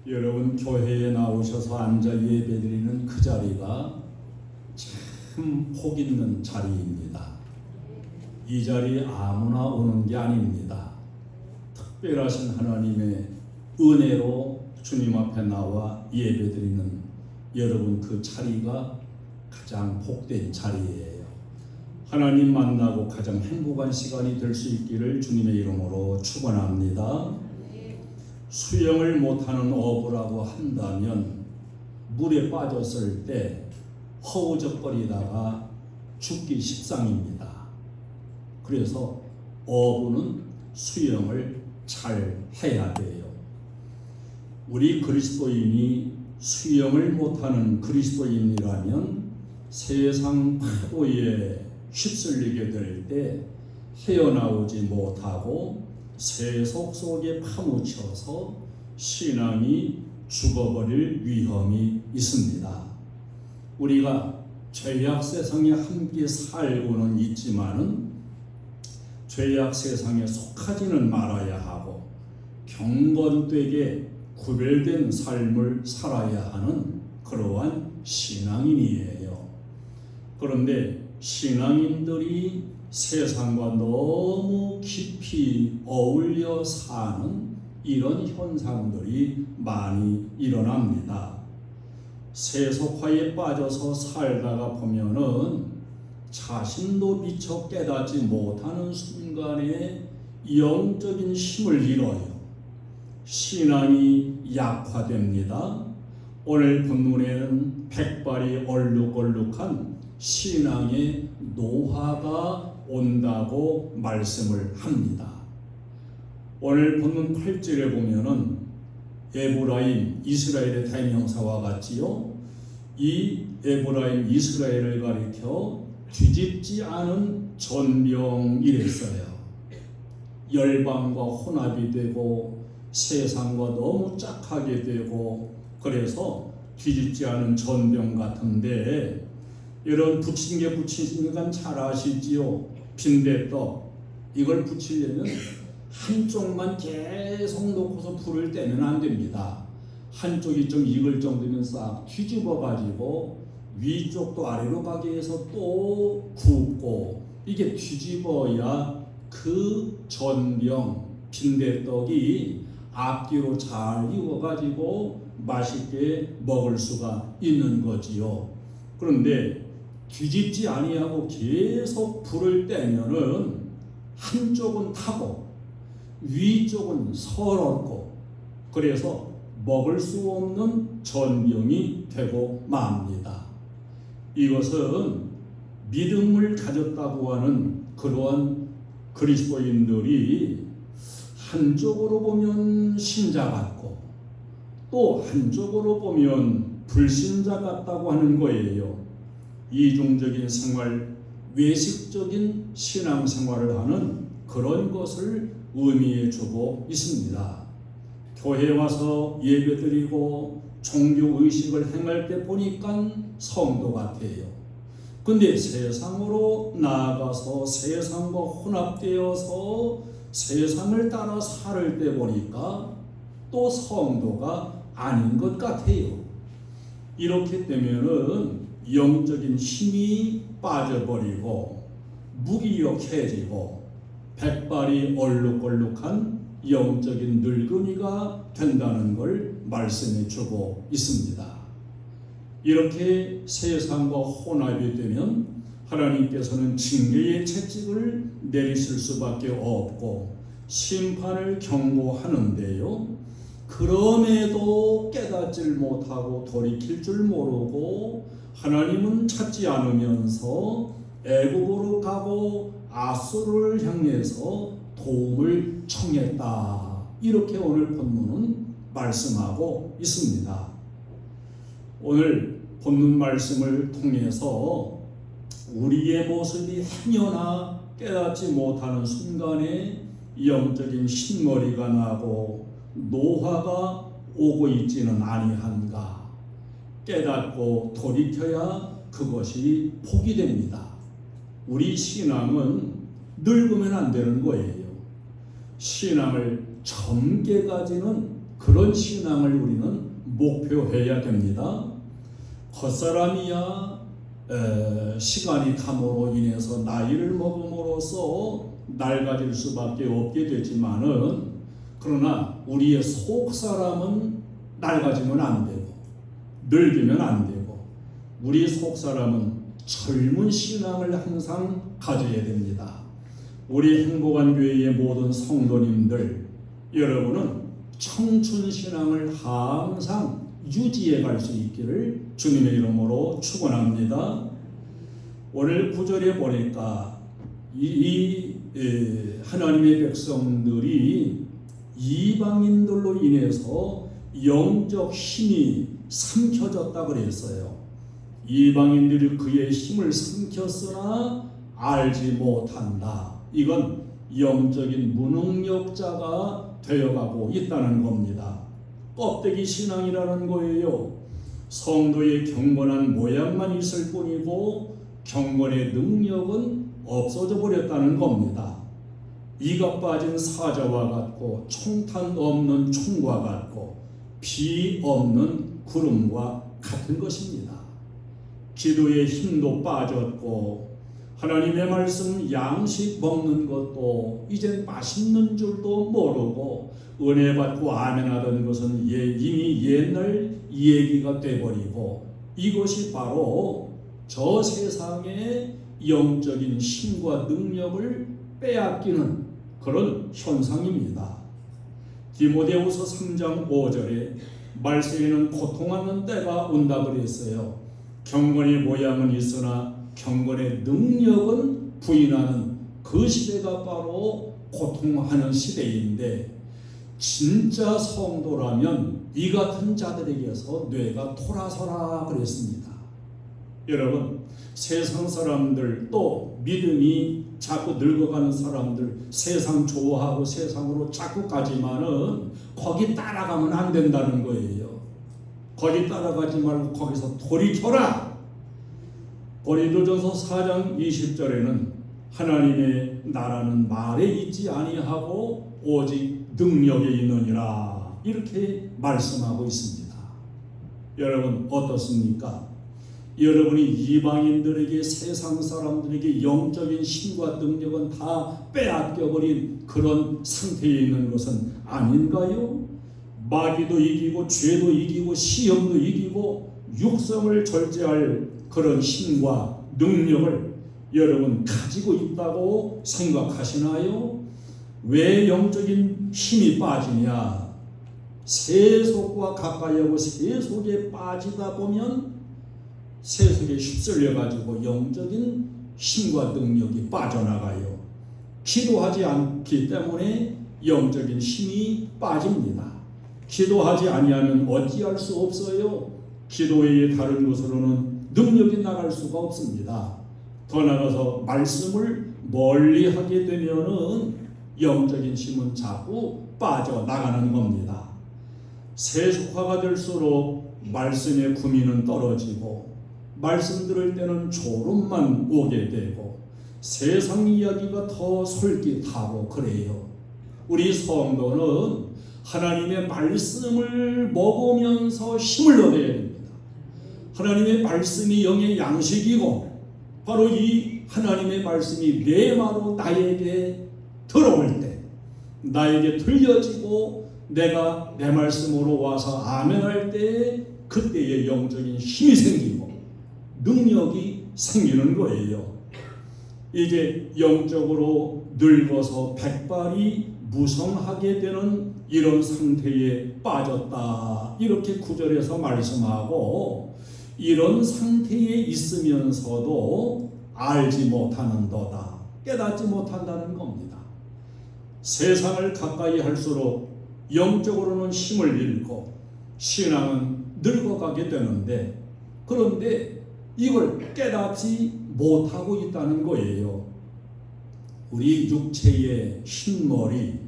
여러분 교회에 나오셔서 앉아 예배드리는 그 자리가 참 복 있는 자리입니다. 이 자리에 아무나 오는 게 아닙니다. 특별하신 하나님의 은혜로 주님 앞에 나와 예배드리는 여러분 그 자리가 가장 복된 자리예요. 하나님 만나고 가장 행복한 시간이 될 수 있기를 주님의 이름으로 축원합니다. 수영을 못하는 어부라고 한다면 물에 빠졌을 때 허우적거리다가 죽기 십상입니다. 그래서 어부는 수영을 잘 해야 돼요. 우리 그리스도인이 수영을 못하는 그리스도인이라면 세상 파도에 휩쓸리게 될 때 헤어나오지 못하고 세속 속에 파묻혀서 신앙이 죽어버릴 위험이 있습니다. 우리가 죄악 세상에 함께 살고는 있지만은 죄악 세상에 속하지는 말아야 하고 경건되게 구별된 삶을 살아야 하는 그러한 신앙인이에요. 그런데 신앙인들이 세상과 너무 깊이 어울려 사는 이런 현상들이 많이 일어납니다. 세속화에 빠져서 살다가 보면은 자신도 미처 깨닫지 못하는 순간에 영적인 힘을 잃어요. 신앙이 약화됩니다. 오늘 본문에는 백발이 얼룩얼룩한 신앙의 노화가 온다고 말씀을 합니다. 오늘 본문 8절에 보면은 에브라임, 이스라엘의 대명사와 같지요. 이 에브라임, 이스라엘을 가리켜 뒤집지 않은 전병이랬어요. 열방과 혼합이 되고 세상과 너무 짝하게 되고 그래서 뒤집지 않은 전병 같은데 이런 붙인 게 붙이니까 잘 아시지요. 빈대떡 이걸 붙이려면 한쪽만 계속 놓고서 불을 떼면 안 됩니다. 한쪽이 좀 익을 정도면 싹 뒤집어 가지고 위쪽도 아래로 가게 해서 또 굽고 이게 뒤집어야 그 전병 빈대떡이 앞뒤로 잘 익어 가지고 맛있게 먹을 수가 있는 거지요. 그런데 뒤집지 아니하고 계속 불을 떼면은 한쪽은 타고 위쪽은 서럽고 그래서 먹을 수 없는 전병이 되고 맙니다. 이것은 믿음을 가졌다고 하는 그러한 그리스도인들이 한쪽으로 보면 신자 같고 또 한쪽으로 보면 불신자 같다고 하는 거예요. 이중적인 생활, 외식적인 신앙생활을 하는 그런 것을 의미해 주고 있습니다. 교회 와서 예배드리고 종교의식을 행할 때 보니까 성도 같아요. 근데 세상으로 나아가서 세상과 혼합되어서 세상을 따라 살 때 보니까 또 성도가 아닌 것 같아요. 이렇게 되면은 영적인 힘이 빠져버리고 무기력해지고 백발이 얼룩얼룩한 영적인 늙은이가 된다는 걸 말씀해 주고 있습니다. 이렇게 세상과 혼합이 되면 하나님께서는 징계의 채찍을 내리실 수밖에 없고 심판을 경고하는데요. 그럼에도 깨닫질 못하고 돌이킬 줄 모르고 하나님은 찾지 않으면서 애굽으로 가고 아수르를 향해서 도움을 청했다. 이렇게 오늘 본문은 말씀하고 있습니다. 오늘 본문 말씀을 통해서 우리의 모습이 행여나 깨닫지 못하는 순간에 영적인 흰머리가 나고 노화가 오고 있지는 아니한가. 깨닫고 돌이켜야 그것이 복이 됩니다. 우리 신앙은 늙으면 안 되는 거예요. 신앙을 젊게 가지는 그런 신앙을 우리는 목표해야 됩니다. 겉사람이야 시간이 감으로 인해서 나이를 먹음으로써 낡아질 수밖에 없게 되지만은, 그러나 우리의 속사람은 낡아지면 안 되고 늙으면 안 되고, 우리 속사람은 젊은 신앙을 항상 가져야 됩니다. 우리 행복한 교회의 모든 성도님들, 여러분은 청춘 신앙을 항상 유지해 갈 수 있기를 주님의 이름으로 축원합니다. 오늘 9절에 보니까 하나님의 백성들이 이방인들로 인해서 영적 힘이 삼켜졌다 그랬어요. 이방인들이 그의 힘을 삼켰으나 알지 못한다. 이건 영적인 무능력자가 되어가고 있다는 겁니다. 껍데기 신앙이라는 거예요. 성도의 경건한 모양만 있을 뿐이고 경건의 능력은 없어져 버렸다는 겁니다. 이가 빠진 사자와 같고 총탄 없는 총과 같고 비 없는 구름과 같은 것입니다. 기도의 힘도 빠졌고 하나님의 말씀 양식 먹는 것도 이젠 맛있는 줄도 모르고, 은혜 받고 아멘하던 것은 이미 옛날 얘기가 돼버리고, 이것이 바로 저 세상의 영적인 힘과 능력을 빼앗기는 그런 현상입니다. 디모데후서 3장 5절에 말씀에는 고통하는 때가 온다 그랬어요. 경건의 모양은 있으나 경건의 능력은 부인하는 그 시대가 바로 고통하는 시대인데, 진짜 성도라면 이 같은 자들에게서 뇌가 돌아서라 그랬습니다. 여러분, 세상 사람들, 또 믿음이 자꾸 늙어가는 사람들, 세상 좋아하고 세상으로 자꾸 가지만은 거기 따라가면 안 된다는 거예요. 거기 따라가지 말고 거기서 돌이켜라. 고린도전서 4장 20절에는 하나님의 나라는 말에 있지 아니하고 오직 능력에 있느니라, 이렇게 말씀하고 있습니다. 여러분 어떻습니까? 여러분이 이방인들에게, 세상 사람들에게 영적인 힘과 능력은 다 빼앗겨버린 그런 상태에 있는 것은 아닌가요? 마귀도 이기고 죄도 이기고 시험도 이기고 육성을 절제할 그런 힘과 능력을 여러분 가지고 있다고 생각하시나요? 왜 영적인 힘이 빠지냐? 세속과 가까이 하고 세속에 빠지다 보면 세속에 휩쓸려 가지고 영적인 힘과 능력이 빠져나가요. 기도하지 않기 때문에 영적인 힘이 빠집니다. 기도하지 아니하면 어찌할 수 없어요. 기도 외에 다른 것으로는 능력이 나갈 수가 없습니다. 더 나아가서 말씀을 멀리 하게 되면은 영적인 힘은 자꾸 빠져나가는 겁니다. 세속화가 될수록 말씀의 구미는 떨어지고, 말씀 들을 때는 졸음만 오게 되고, 세상 이야기가 더 솔깃하고 그래요. 우리 성도는 하나님의 말씀을 먹으면서 힘을 얻어야 됩니다. 하나님의 말씀이 영의 양식이고, 바로 이 하나님의 말씀이 레마로 나에게 들어올 때, 나에게 들려지고 내가 내 말씀으로 와서 아멘할 때, 그때의 영적인 힘이 생기고 능력이 생기는 거예요. 이게 영적으로 늙어서 백발이 무성하게 되는 이런 상태에 빠졌다, 이렇게 9절에서 말씀하고, 이런 상태에 있으면서도 알지 못하는도다, 깨닫지 못한다는 겁니다. 세상을 가까이 할수록 영적으로는 힘을 잃고 신앙은 늙어가게 되는데, 그런데 이걸 깨닫지 못하고 있다는 거예요. 우리 육체의 흰머리,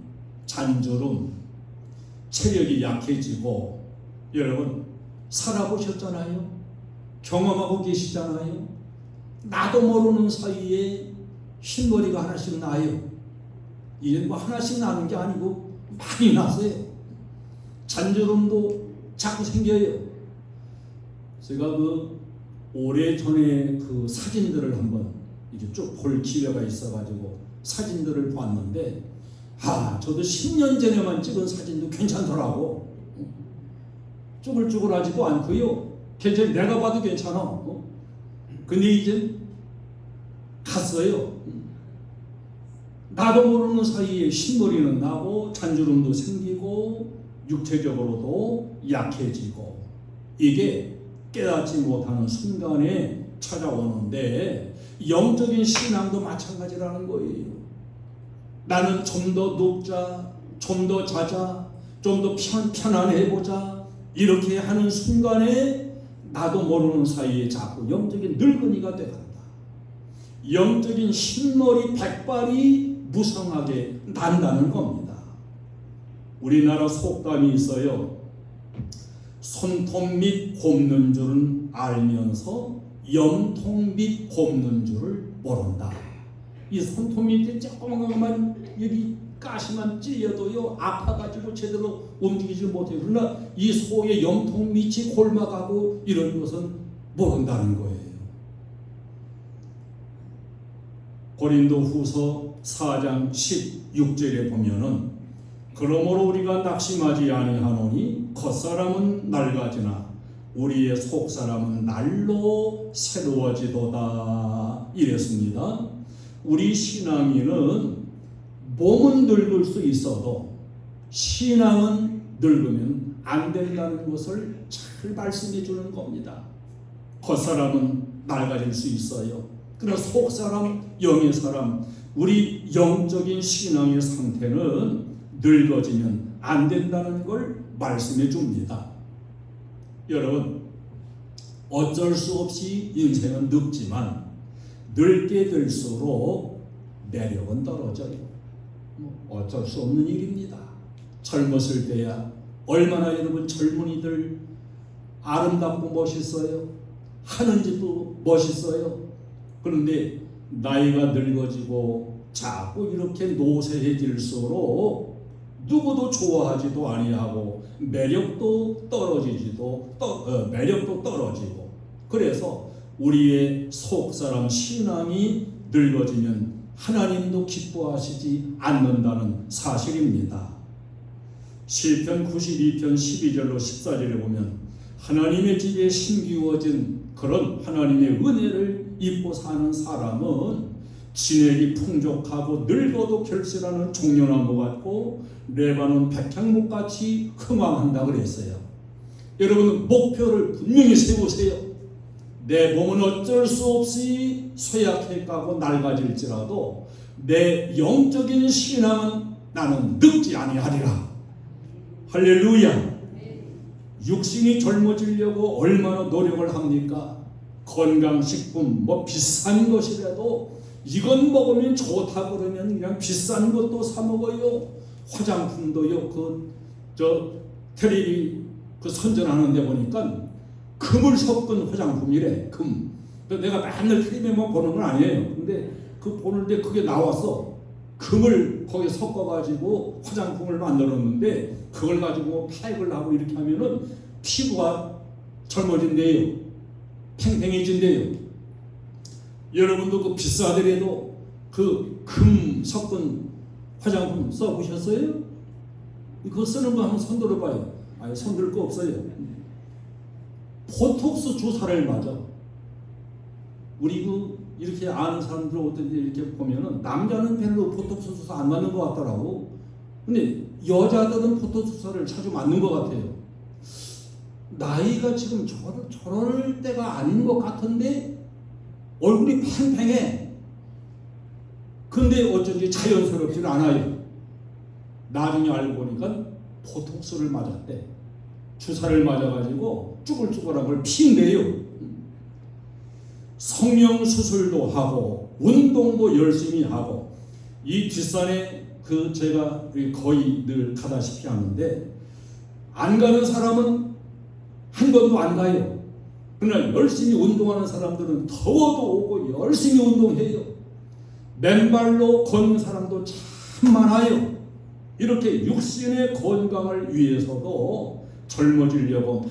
잔주름, 체력이 약해지고, 여러분 살아보셨잖아요. 경험하고 계시잖아요. 나도 모르는 사이에 흰머리가 하나씩 나요. 이게 뭐 하나씩 나는 게 아니고 많이 나서요. 잔주름도 자꾸 생겨요. 제가 오래전에 사진들을 한번 이렇게 쭉 볼 기회가 있어가지고 사진들을 봤는데, 저도 10년 전에만 찍은 사진도 괜찮더라고. 쭈글쭈글하지도 않고요. 괜찮아. 내가 봐도 괜찮아. 근데 이제 갔어요. 나도 모르는 사이에 흰머리는 나고 잔주름도 생기고 육체적으로도 약해지고, 이게 깨닫지 못하는 순간에 찾아오는데, 영적인 신앙도 마찬가지라는 거예요. 나는 좀 더 높자, 좀 더 자자, 좀 더 편안해보자, 이렇게 하는 순간에 나도 모르는 사이에 자꾸 영적인 늙은이가 돼간다. 영적인 흰머리 백발이 무성하게 난다는 겁니다. 우리나라 속담이 있어요. 손톱 밑 곱는 줄은 알면서 염통 밑 곱는 줄을 모른다. 이 손톱 밑에 조그만 여기 가시만 찔려도요, 아파가지고 제대로 움직이지 못해요. 그러나 이 소의 염통 밑이 골막하고 이런 것은 모른다는 거예요. 고린도 후서 4장 16절에 보면은, 그러므로 우리가 낙심하지 아니하노니 겉사람은 낡아지나 우리의 속사람은 날로 새로워지도다, 이랬습니다. 우리 신앙인은 몸은 늙을 수 있어도 신앙은 늙으면 안 된다는 것을 잘 말씀해 주는 겁니다. 겉사람은 낡아질 수 있어요. 그러나 속사람, 영의 사람, 우리 영적인 신앙의 상태는 늙어지면 안 된다는 걸 말씀해 줍니다. 여러분, 어쩔 수 없이 인생은 늙지만 늙게 될수록 매력은 떨어져요. 어쩔 수 없는 일입니다. 젊었을 때야 얼마나 여러분 젊은이들 아름답고 멋있어요. 하는 짓도 멋있어요. 그런데 나이가 늙어지고 자꾸 이렇게 노쇠해질수록 누구도 좋아하지도 아니하고 매력도 떨어지고, 그래서 우리의 속사람 신앙이 늙어지면 하나님도 기뻐하시지 않는다는 사실입니다. 시편 92편 12절로 14절에 보면, 하나님의 집에 심기워진 그런 하나님의 은혜를 입고 사는 사람은 진액이 풍족하고 늙어도 결실하는 종려나무 같고 레바논 백향목같이 흥황한다 그랬어요. 여러분, 목표를 분명히 세우세요. 내 몸은 어쩔 수 없이 쇠약해가고 낡아질지라도 내 영적인 신앙은 나는 늙지 아니하리라. 할렐루야. 육신이 젊어지려고 얼마나 노력을 합니까? 건강식품 비싼 것이라도 이건 먹으면 좋다 그러면 그냥 비싼 것도 사 먹어요. 화장품도요. 텔레비 선전하는 데 보니까 금을 섞은 화장품이래. 금. 내가 맨날 텔레비만 보는 건 아니에요. 근데 보는데 그게 나와서 금을 거기에 섞어가지고 화장품을 만들었는데, 그걸 가지고 파익을 하고 이렇게 하면은 피부가 젊어진대요. 팽팽해진대요. 여러분도 비싸더라도 금 섞은 화장품 써보셨어요? 그거 쓰는 거 한번 손들어봐요. 손들 거 없어요. 보톡스 주사를 맞아. 우리 이렇게 아는 사람들 어떤지 이렇게 보면은 남자는 별로 보톡스 주사 안 맞는 것 같더라고. 근데 여자들은 보톡스 주사를 자주 맞는 것 같아요. 나이가 지금 저럴 때가 아닌 것 같은데 얼굴이 팽팽해. 근데 어쩐지 자연스럽지는 않아요. 나중에 알고 보니까 보톡스를 맞았대. 주사를 맞아가지고 쭈글쭈글한 걸 피운대요. 성형 수술도 하고 운동도 열심히 하고, 이 뒷산에 제가 거의 늘 가다시피 하는데, 안 가는 사람은 한 번도 안 가요. 그러나 열심히 운동하는 사람들은 더워도 오고 열심히 운동해요. 맨발로 걷는 사람도 참 많아요. 이렇게 육신의 건강을 위해서도 젊어지려고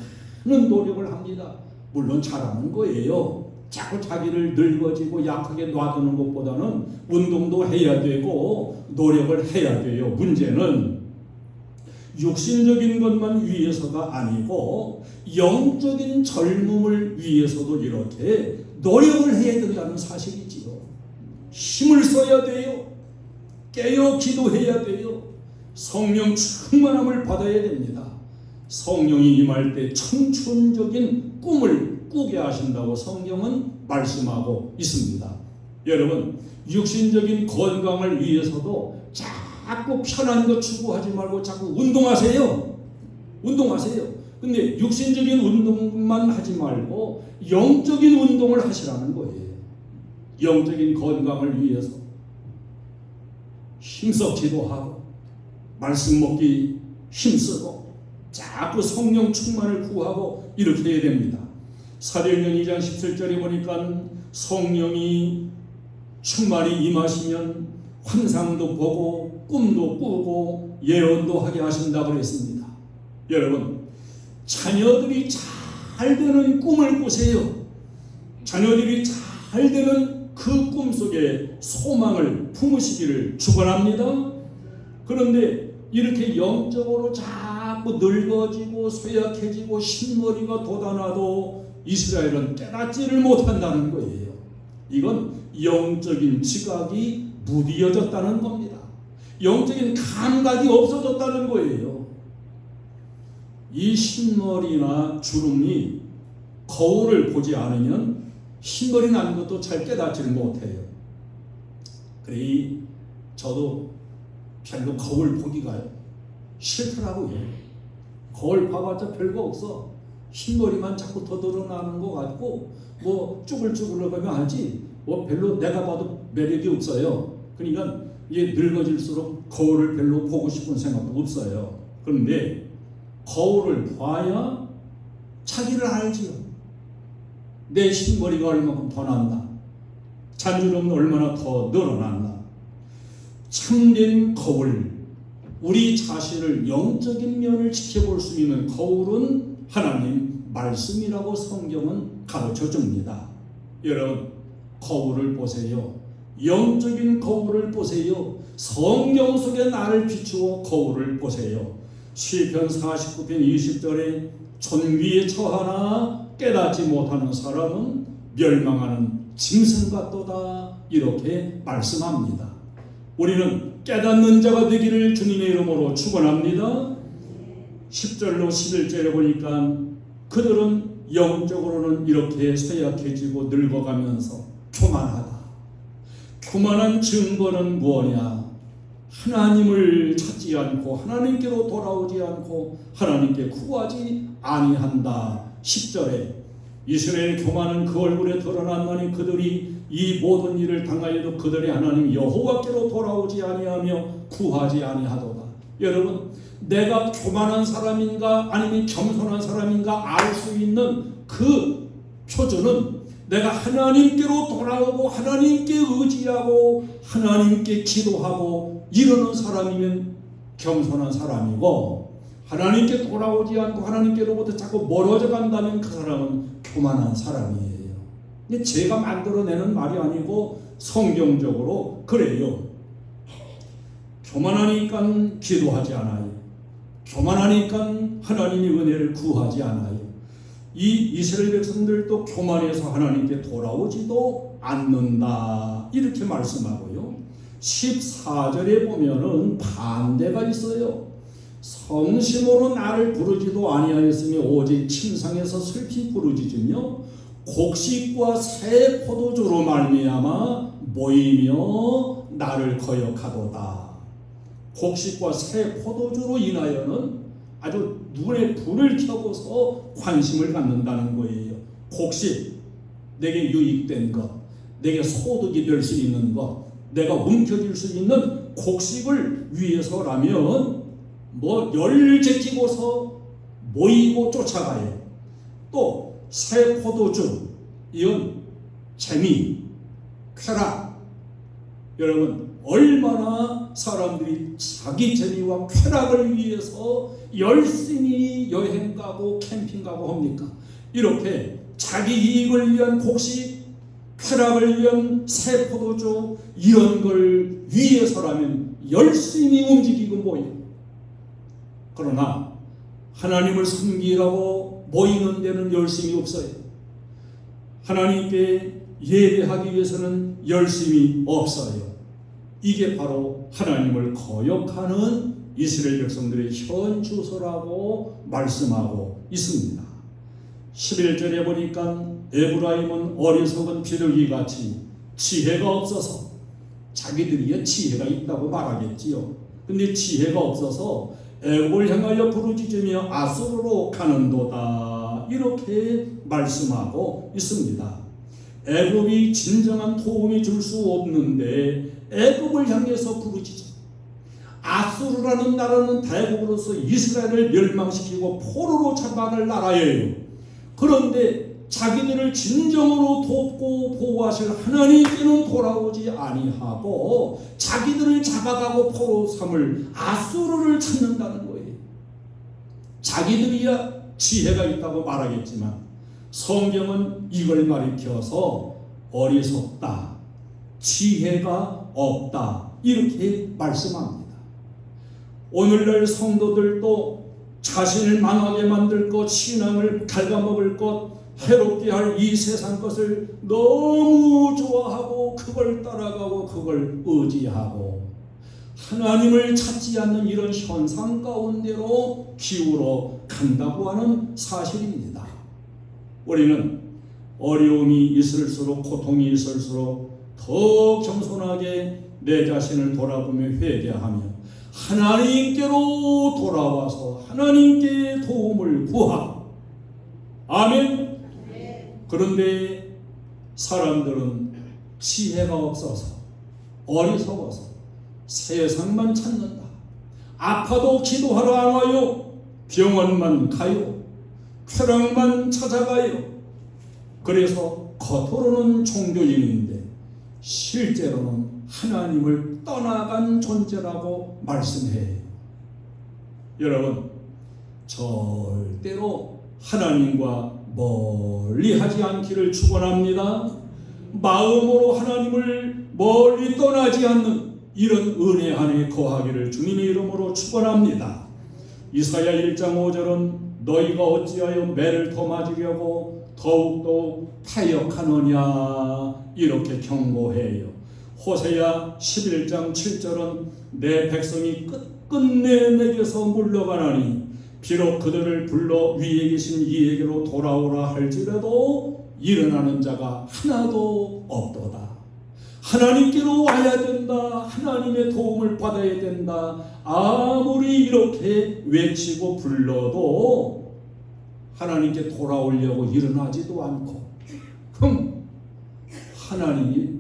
많은 노력을 합니다. 물론 잘하는 거예요. 자꾸 자기를 늙어지고 약하게 놔두는 것보다는 운동도 해야 되고 노력을 해야 돼요. 문제는 육신적인 것만 위해서가 아니고 영적인 젊음을 위해서도 이렇게 노력을 해야 된다는 사실이지요. 힘을 써야 돼요. 깨어 기도해야 돼요. 성령 충만함을 받아야 됩니다. 성령이 임할 때 청춘적인 꿈을 꾸게 하신다고 성경은 말씀하고 있습니다. 여러분, 육신적인 건강을 위해서도 자꾸 편한 거 추구하지 말고 자꾸 운동하세요. 운동하세요. 근데 육신적인 운동만 하지 말고 영적인 운동을 하시라는 거예요. 영적인 건강을 위해서 힘써 기도하고 말씀 먹기 힘쓰고 자꾸 성령 충만을 구하고 이렇게 해야 됩니다. 사도행전 2장 17절에 보니까 성령이 충만히 임하시면 환상도 보고 꿈도 꾸고 예언도 하게 하신다고 그랬습니다. 여러분, 자녀들이 잘 되는 꿈을 꾸세요. 자녀들이 잘 되는 그 꿈속에 소망을 품으시기를 축원합니다. 그런데 이렇게 영적으로 자꾸 늙어지고 쇠약해지고 흰머리가 돋아나도 이스라엘은 깨닫지를 못한다는 거예요. 이건 영적인 지각이 무디어졌다는 겁니다. 영적인 감각이 없어졌다는 거예요. 이 흰머리나 주름이 거울을 보지 않으면 흰머리 나는 것도 잘 깨닫지를 못해요. 그래 저도 별로 거울 보기가 싫더라고요. 거울 봐봤자 별거 없어. 흰머리만 자꾸 더 드러나는 것 같고 뭐 쭈글쭈글하면 하지 뭐 별로 내가 봐도 매력이 없어요. 그러니까 이게 늙어질수록 거울을 별로 보고 싶은 생각도 없어요. 그런데 거울을 봐야 자기를 알지요. 내 흰머리가 얼마큼 더 난다. 잔주름은 얼마나 더 늘어난다. 참된 거울, 우리 자신을 영적인 면을 지켜볼 수 있는 거울은 하나님 말씀이라고 성경은 가르쳐 줍니다. 여러분, 거울을 보세요. 영적인 거울을 보세요. 성경 속에 나를 비추어 거울을 보세요. 시편 49편 20절에 존귀에 처하나 깨닫지 못하는 사람은 멸망하는 짐승 같도다 이렇게 말씀합니다. 우리는 깨닫는 자가 되기를 주님의 이름으로 축원합니다. 10절로 11절에 보니까 그들은 영적으로는 이렇게 쇠약해지고 늙어가면서 교만하다. 교만한 증거는 뭐냐? 하나님을 찾지 않고 하나님께로 돌아오지 않고 하나님께 구하지 아니한다. 10절에 이스라엘의 교만은 그 얼굴에 드러났나니 그들이 이 모든 일을 당하여도 그들의 하나님 여호와께로 돌아오지 아니하며 구하지 아니하도다. 여러분, 내가 교만한 사람인가 아니면 겸손한 사람인가 알 수 있는 그 표준은 내가 하나님께로 돌아오고 하나님께 의지하고 하나님께 기도하고 이러는 사람이면 겸손한 사람이고, 하나님께 돌아오지 않고 하나님께로부터 자꾸 멀어져 간다면 그 사람은 교만한 사람이에요. 근데 제가 만들어내는 말이 아니고 성경적으로 그래요. 교만하니까 기도하지 않아요. 교만하니까 하나님의 은혜를 구하지 않아요. 이 이스라엘 백성들도 교만해서 하나님께 돌아오지도 않는다 이렇게 말씀하고요. 14절에 보면은 반대가 있어요. 성심으로 나를 부르지도 아니하였으며 오직 침상에서 슬피 부르짖으며 곡식과 새 포도주로 말미암아 모이며 나를 거역하도다. 곡식과 새 포도주로 인하여는 아주 눈에 불을 켜고서 관심을 갖는다는 거예요. 곡식, 내게 유익된 것, 내게 소득이 될 수 있는 것, 내가 움켜쥘 수 있는 곡식을 위해서라면 뭐 열을 제끼고서 모이고 쫓아가요. 또 새 포도주, 이건 재미, 쾌락, 여러분, 얼마나 사람들이 자기 재미와 쾌락을 위해서 열심히 여행 가고 캠핑 가고 합니까? 이렇게 자기 이익을 위한 곡식, 쾌락을 위한 새 포도주, 이런 걸 위해서라면 열심히 움직이고 모여. 그러나 하나님을 섬기라고 모이는 데는 열심이 없어요. 하나님께 예배하기 위해서는 열심이 없어요. 이게 바로 하나님을 거역하는 이스라엘 백성들의 현 주소라고 말씀하고 있습니다. 11절에 보니까 에브라임은 어리석은 비둘기같이 지혜가 없어서, 자기들이 지혜가 있다고 말하겠지요. 근데 지혜가 없어서 애굽을 향하여 부르짖으며 아수르로 가는도다, 이렇게 말씀하고 있습니다. 애굽이 진정한 도움이 줄 수 없는데 애굽을 향해서 부르짖어. 아수르라는 나라는 대국으로서 이스라엘을 멸망시키고 포로로 잡아갈 나라예요. 그런데 자기들을 진정으로 돕고 보호하실 하나님께는 돌아오지 아니하고 자기들을 잡아가고 포로 삼을 아수르를 찾는다는 거예요. 자기들이야 지혜가 있다고 말하겠지만 성경은 이걸 가리켜서 어리석다, 지혜가 없다, 이렇게 말씀합니다. 오늘날 성도들도 자신을 망하게 만들 것, 신앙을 갉아먹을 것, 해롭게 할 이 세상 것을 너무 좋아하고 그걸 따라가고 그걸 의지하고 하나님을 찾지 않는 이런 현상 가운데로 기울어 간다고 하는 사실입니다. 우리는 어려움이 있을수록, 고통이 있을수록 더 겸손하게 내 자신을 돌아보며 회개하며 하나님께로 돌아와서 하나님께 도움을 구하고, 아멘. 그런데 사람들은 지혜가 없어서 어리석어서 세상만 찾는다. 아파도 기도하러 안 와요. 병원만 가요. 쾌락만 찾아가요. 그래서 겉으로는 종교인인데 실제로는 하나님을 떠나간 존재라고 말씀해요. 여러분, 절대로 하나님과 멀리 하지 않기를 축원합니다. 마음으로 하나님을 멀리 떠나지 않는 이런 은혜 안에 거하기를 주님의 이름으로 축원합니다. 이사야 1장 5절은 너희가 어찌하여 매를 더 맞으려고 더욱더 타협하느냐, 이렇게 경고해요. 호세야 11장 7절은 내 백성이 끝끝내 내게서 물러가나니 비록 그들을 불러 위에 계신 이에게로 돌아오라 할지라도 일어나는 자가 하나도 없도다. 하나님께로 와야 된다. 하나님의 도움을 받아야 된다. 아무리 이렇게 외치고 불러도 하나님께 돌아오려고 일어나지도 않고, 그럼 하나님이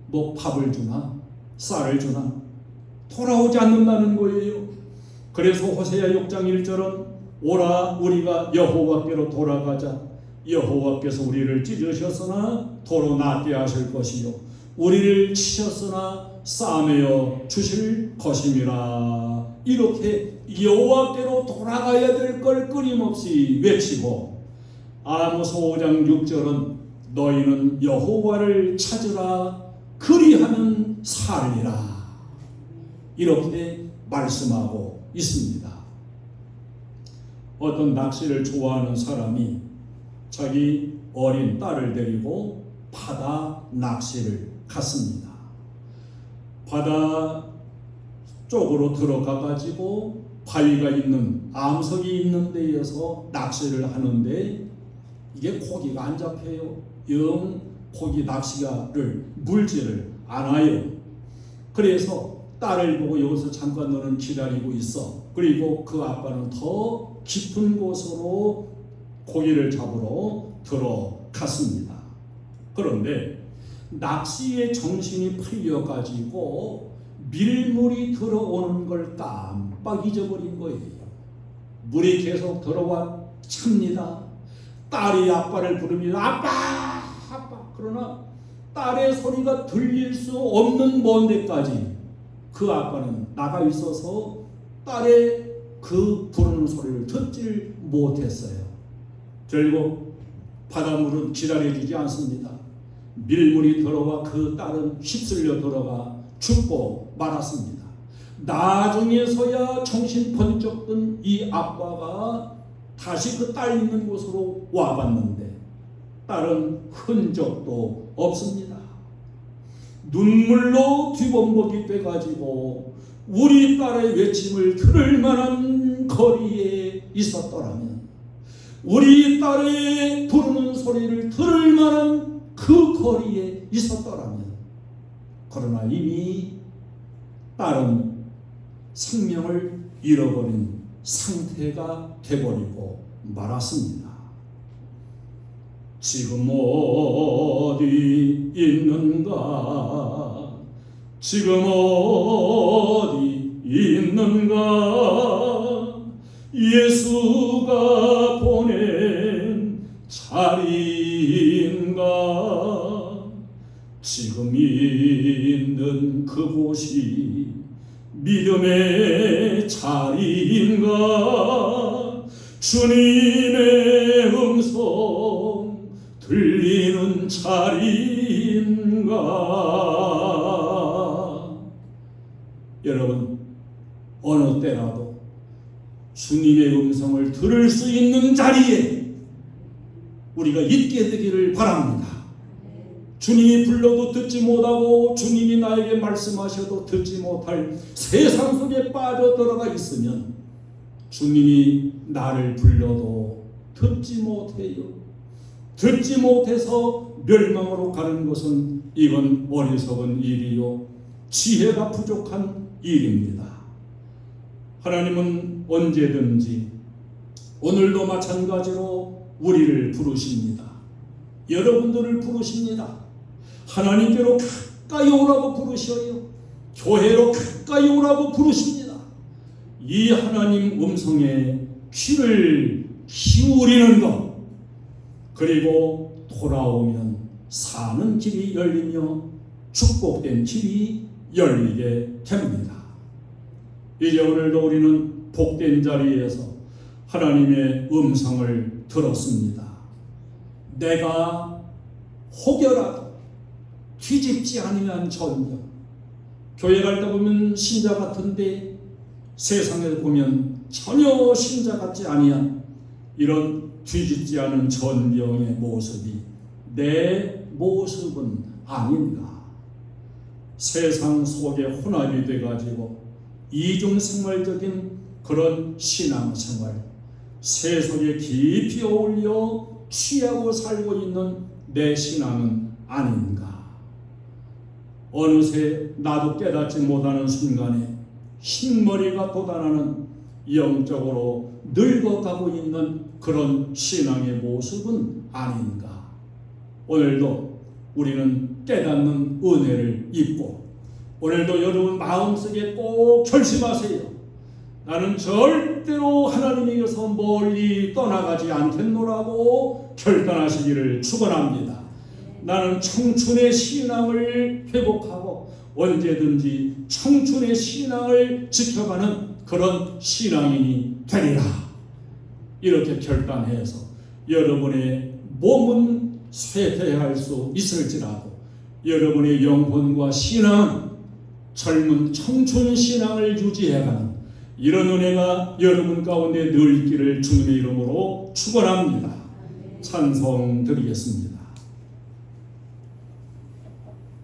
뭐 밥을 주나 쌀을 주나 돌아오지 않는다는 거예요. 그래서 호세야 6장 1절은 오라 우리가 여호와께로 돌아가자. 여호와께서 우리를 찢으셨으나 도로 낫게 하실 것이요 우리를 치셨으나 싸매어 주실 것임이라. 이렇게 여호와께로 돌아가야 될 걸 끊임없이 외치고, 아모스 5장 6절은 너희는 여호와를 찾으라 그리하면 살리라, 이렇게 말씀하고 있습니다. 어떤 낚시를 좋아하는 사람이 자기 어린 딸을 데리고 바다 낚시를 갔습니다. 바다 쪽으로 들어가 가지고 바위가 있는, 암석이 있는 데에서 낚시를 하는데 이게 고기가 안 잡혀요. 영 고기 낚시가를 물지를 않아요. 그래서 딸을 보고 여기서 잠깐 너는 기다리고 있어. 그리고 그 아빠는 더 깊은 곳으로 고기를 잡으러 들어갔습니다. 그런데 낚시의 정신이 풀려가지고 밀물이 들어오는 걸 깜빡 잊어버린 거예요. 물이 계속 들어와 찹니다. 딸이 아빠를 부릅니다. 아빠! 아빠! 그러나 딸의 소리가 들릴 수 없는 먼 데까지 그 아빠는 나가 있어서 딸의 그 부르는 소리를 듣질 못했어요. 결국 바닷물은 기다려주지 않습니다. 밀물이 들어와 그 딸은 휩쓸려 들어가 죽고 말았습니다. 나중에서야 정신 번쩍 든 이 아빠가 다시 그 딸 있는 곳으로 와봤는데 딸은 흔적도 없습니다. 눈물로 뒤범벅이 돼가지고 우리 딸의 외침을 들을 만한 거리에 있었더라면, 우리 딸의 부르는 소리를 들을 만한 그 거리에 있었더라면, 그러나 이미 딸은 생명을 잃어버린 상태가 돼버리고 말았습니다. 지금 어디 있는가? 지금 어디 있는가? 예수가 보낸 자리인가? 지금 있는 그곳이 믿음의 자리인가? 주님의 음성 들리는 자리인가? 여러분, 어느 때라도 주님의 음성을 들을 수 있는 자리에 우리가 있게 되기를 바랍니다. 주님이 불러도 듣지 못하고 주님이 나에게 말씀하셔도 듣지 못할 세상 속에 빠져들어가 있으면 주님이 나를 불러도 듣지 못해요. 듣지 못해서 멸망으로 가는 것은 이건 어리석은 일이요, 지혜가 부족한 일입니다. 하나님은 언제든지 오늘도 마찬가지로 우리를 부르십니다. 여러분들을 부르십니다. 하나님께로 가까이 오라고 부르셔요. 교회로 가까이 오라고 부르십니다. 이 하나님 음성에 귀를 기울이는 것, 그리고 돌아오면 사는 길이 열리며 축복된 길이 열리게 됩니다. 이제 오늘도 우리는 복된 자리에서 하나님의 음성을 들었습니다. 내가 혹여라도 뒤집지 아니한 전경, 교회 갈 때 보면 신자 같은데 세상에 보면 전혀 신자 같지 아니한 이런 뒤집지 않은 전경의 모습이 내 모습은 아닌가? 세상 속에 혼합이 돼가지고 이중생활적인 그런 신앙생활, 세속에 깊이 어울려 취하고 살고 있는 내 신앙은 아닌가? 어느새 나도 깨닫지 못하는 순간에 흰머리가 돋아나는 영적으로 늙어가고 있는 그런 신앙의 모습은 아닌가? 오늘도 우리는 깨닫는 은혜를 입고, 오늘도 여러분 마음속에 꼭 결심하세요. 나는 절대로 하나님에게서 멀리 떠나가지 않겠노라고 결단하시기를 축원합니다. 나는 청춘의 신앙을 회복하고 언제든지 청춘의 신앙을 지켜가는 그런 신앙인이 되리라. 이렇게 결단해서 여러분의 몸은 쇠퇴할 수 있을지라도 여러분의 영혼과 신앙은 젊은 청춘 신앙을 유지해가는 이런 은혜가 여러분 가운데 늘 있기를 주님의 이름으로 축원합니다. 찬송 드리겠습니다.